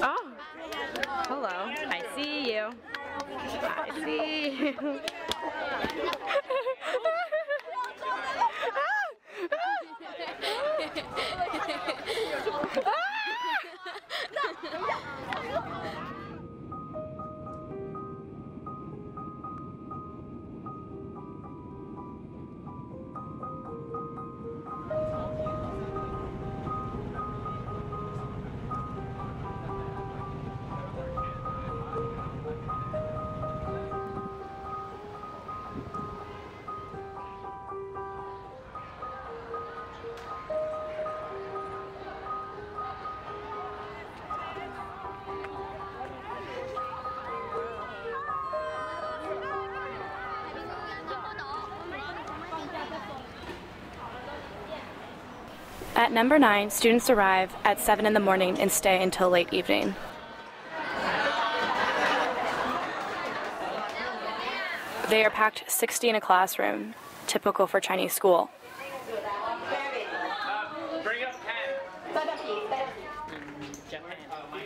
Oh, hello. I see you. I see you. At number 9, students arrive at 7 in the morning and stay until late evening. They are packed 60 in a classroom, typical for Chinese school.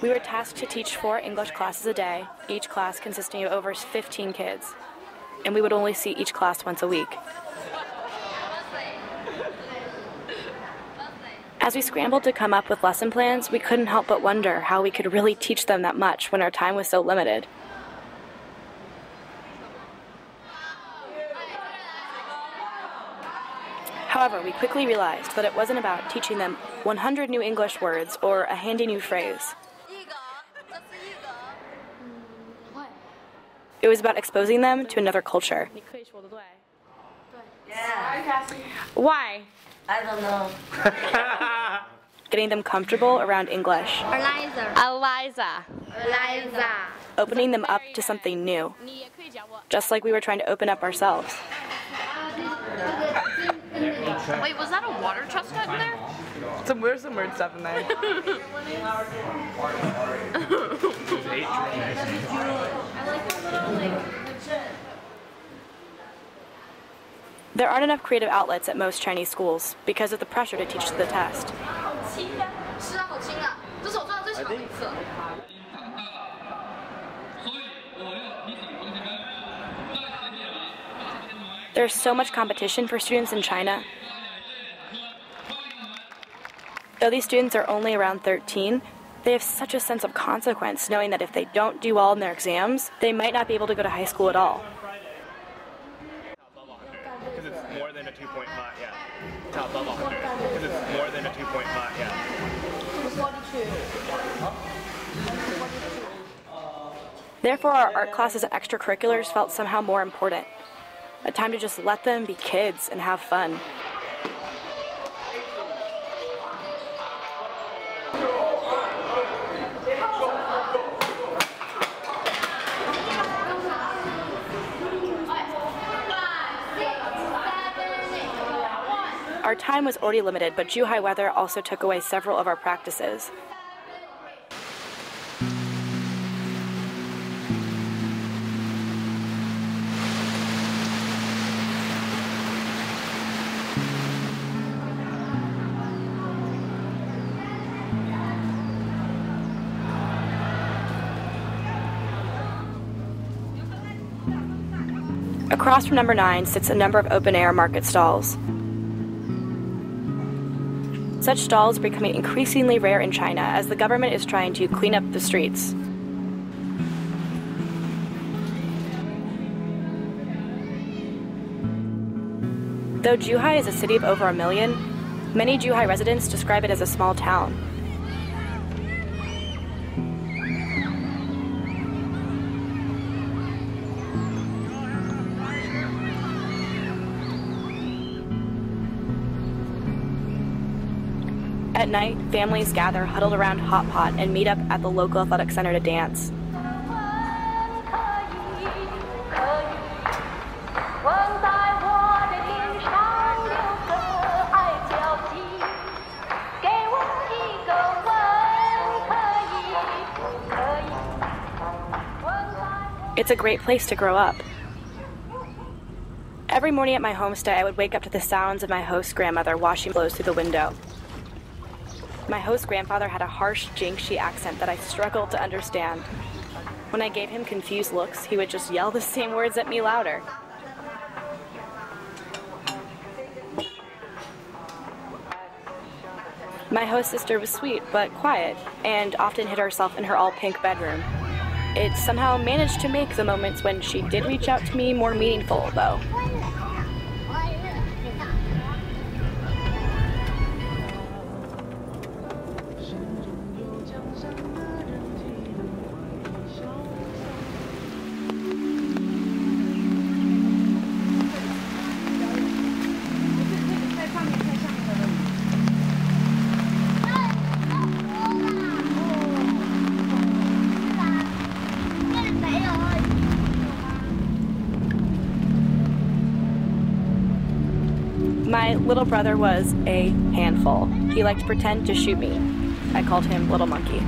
We were tasked to teach 4 English classes a day, each class consisting of over 15 kids, and we would only see each class once a week. As we scrambled to come up with lesson plans, we couldn't help but wonder how we could really teach them that much when our time was so limited. However, we quickly realized that it wasn't about teaching them 100 new English words or a handy new phrase. It was about exposing them to another culture. Yeah. Why? I don't know. Getting them comfortable around English. Eliza. Opening them up to something new. Just like we were trying to open up ourselves. Wait, was that a water chestnut in there? There's some weird stuff in there. There aren't enough creative outlets at most Chinese schools because of the pressure to teach to the test. There's so much competition for students in China. Though these students are only around 13, they have such a sense of consequence, knowing that if they don't do well in their exams, they might not be able to go to high school at all. Because it's more than a 2.5, yeah. Top of 100. Because it's more than a 2.5, yeah. Therefore, our art classes and extracurriculars felt somehow more important. A time to just let them be kids and have fun. Our time was already limited, but Zhuhai weather also took away several of our practices. Across from number 9 sits a number of open-air market stalls. Such stalls are becoming increasingly rare in China as the government is trying to clean up the streets. Though Zhuhai is a city of over 1 million, many Zhuhai residents describe it as a small town. At night, families gather huddled around Hot Pot and meet up at the local athletic center to dance. It's a great place to grow up. Every morning at my homestay, I would wake up to the sounds of my host's grandmother washing clothes through the window. My host's grandfather had a harsh, Jinxie accent that I struggled to understand. When I gave him confused looks, he would just yell the same words at me louder. My host sister was sweet but quiet, and often hid herself in her all-pink bedroom. It somehow managed to make the moments when she did reach out to me more meaningful, though. My little brother was a handful. He liked to pretend to shoot me. I called him Little Monkey.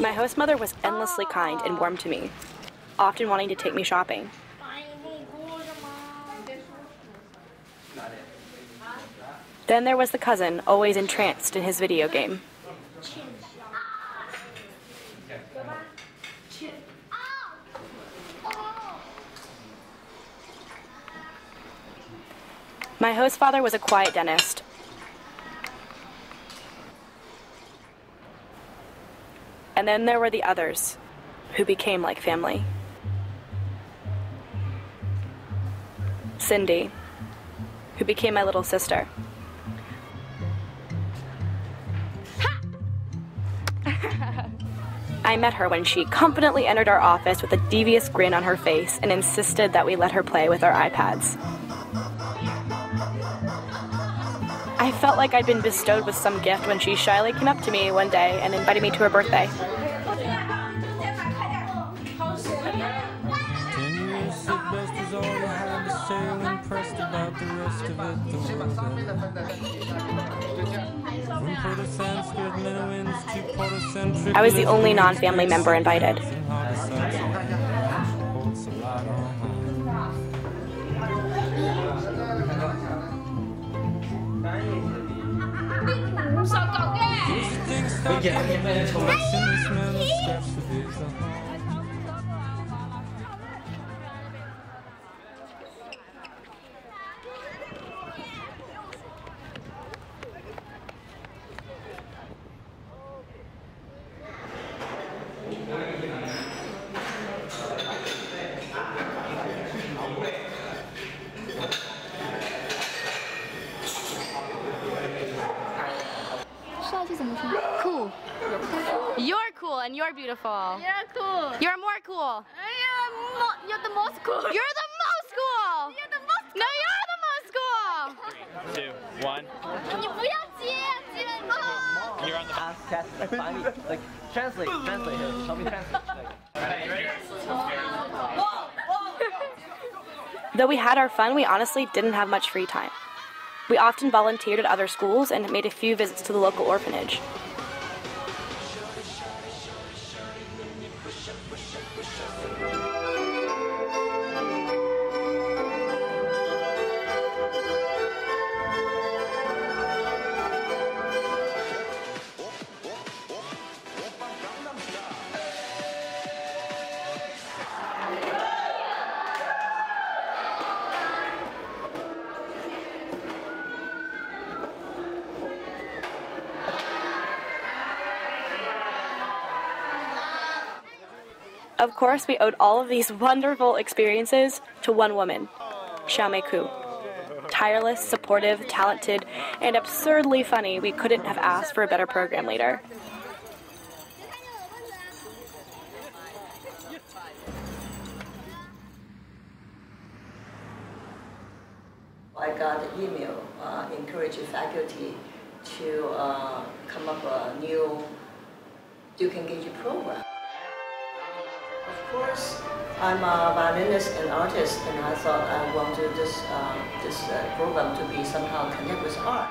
My host mother was endlessly kind and warm to me, often wanting to take me shopping. Then there was the cousin, always entranced in his video game. My host father was a quiet dentist. And then there were the others, who became like family. Cindy, who became my little sister. I met her when she confidently entered our office with a devious grin on her face and insisted that we let her play with our iPads. I felt like I'd been bestowed with some gift when she shyly came up to me one day and invited me to her birthday. I was the only non-family member invited. Cool. You're cool and you're beautiful. You're cool. You're more cool. You're the most cool. You're the most cool. You're the most cool. No, you're the most cool. 3, 2, 1.你不要接，接了你就。 You're on the Ask Cat, finally, like, translate, help me translate. Though we had our fun, we honestly didn't have much free time. We often volunteered at other schools and made a few visits to the local orphanage. Of course, we owed all of these wonderful experiences to one woman, Xiaomei Ku. Tireless, supportive, talented, and absurdly funny, we couldn't have asked for a better program leader. I got an email encouraging faculty to come up with a new Duke Engage program. Of course, I'm a violinist and artist, and I thought I wanted this program to be somehow connected with art.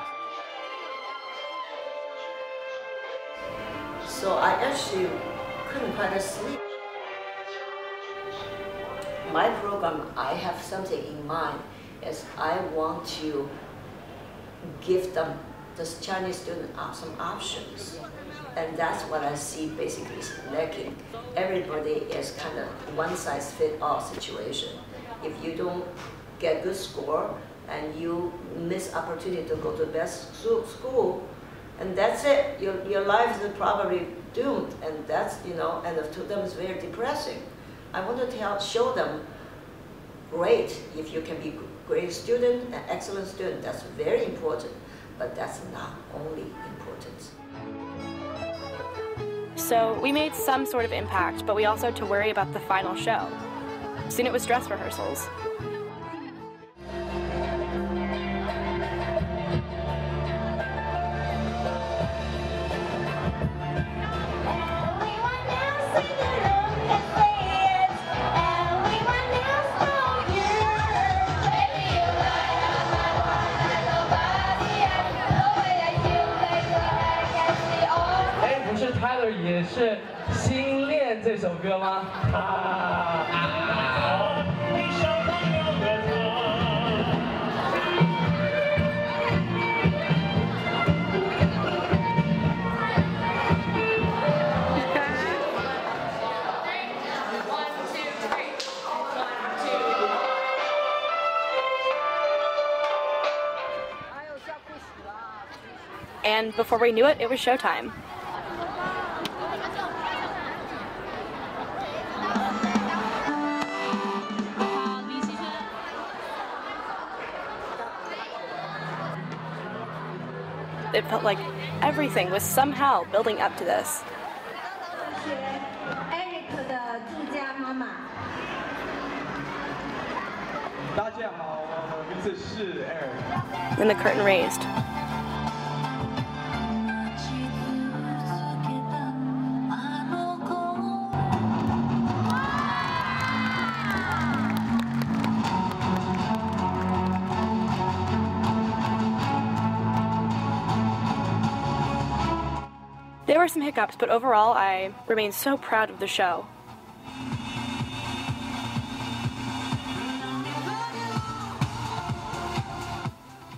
So I actually couldn't quite sleep. My program, I have something in mind, is I want to give them, this Chinese student, some options. And that's what I see basically is lacking. Everybody is kind of one-size-fits-all situation. If you don't get good score and you miss opportunity to go to best school, and that's it. Your life is probably doomed, and that's, you know, and to them it's very depressing. I want to show them, great, if you can be a great student, an excellent student, that's very important, but that's not only important. So we made some sort of impact, but we also had to worry about the final show. Soon it was dress rehearsals. Tyler 也是新恋这首歌吗？And before we knew it, it was showtime. It felt like everything was somehow building up to this. Then the curtain raised. There were some hiccups, but overall, I remain so proud of the show.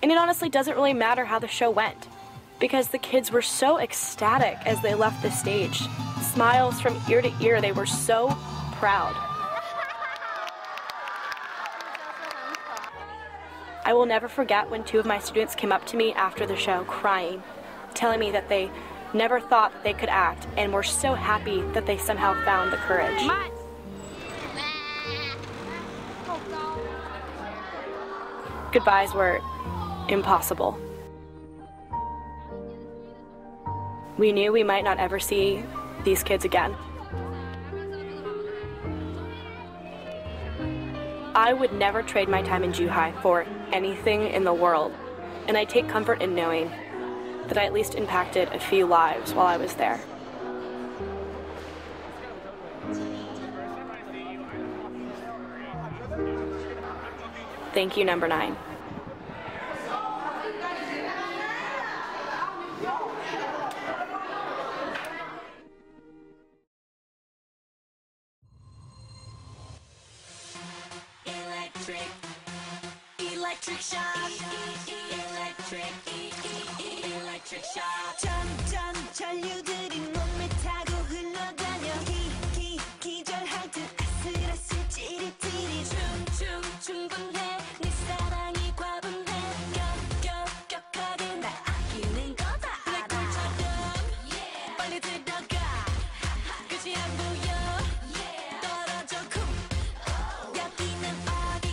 And it honestly doesn't really matter how the show went, because the kids were so ecstatic as they left the stage. Smiles from ear to ear, they were so proud. I will never forget when 2 of my students came up to me after the show crying, telling me that they never thought that they could act and were so happy that they somehow found the courage. Goodbyes were impossible. We knew we might not ever see these kids again. I would never trade my time in Zhuhai for anything in the world, and I take comfort in knowing that I at least impacted a few lives while I was there. Thank you, number 9. Electric shock. Electric shock. 점점 전류들이 몸에 타고 흘러다녀. 기절할 듯 아슬아슬 찌릿찌릿. 춤 충분해. 네 사랑이 과분해. 격하게 날 아끼는 거다 알아. 불꽃처럼 빨리 들어가. 끝이 안 보여. 떨어져 쿵. 여기는 어디.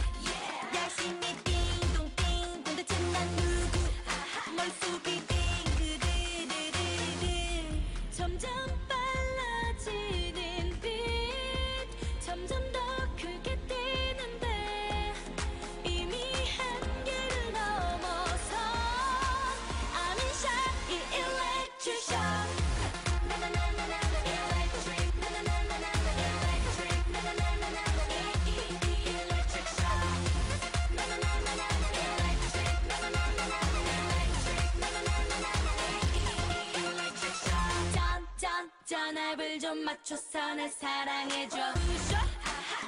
열심히 띵동띵. 도대체 난 누구. 멀쑥이 점점 빨라지는 빛 점점 더 크게 뛰는데 이미 한계를 넘어서 I'm in shock, electric shock. 나나나나 전압을 좀 맞춰서 날 사랑해줘.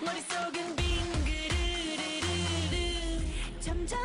머릿속은 빙그르르르르 점점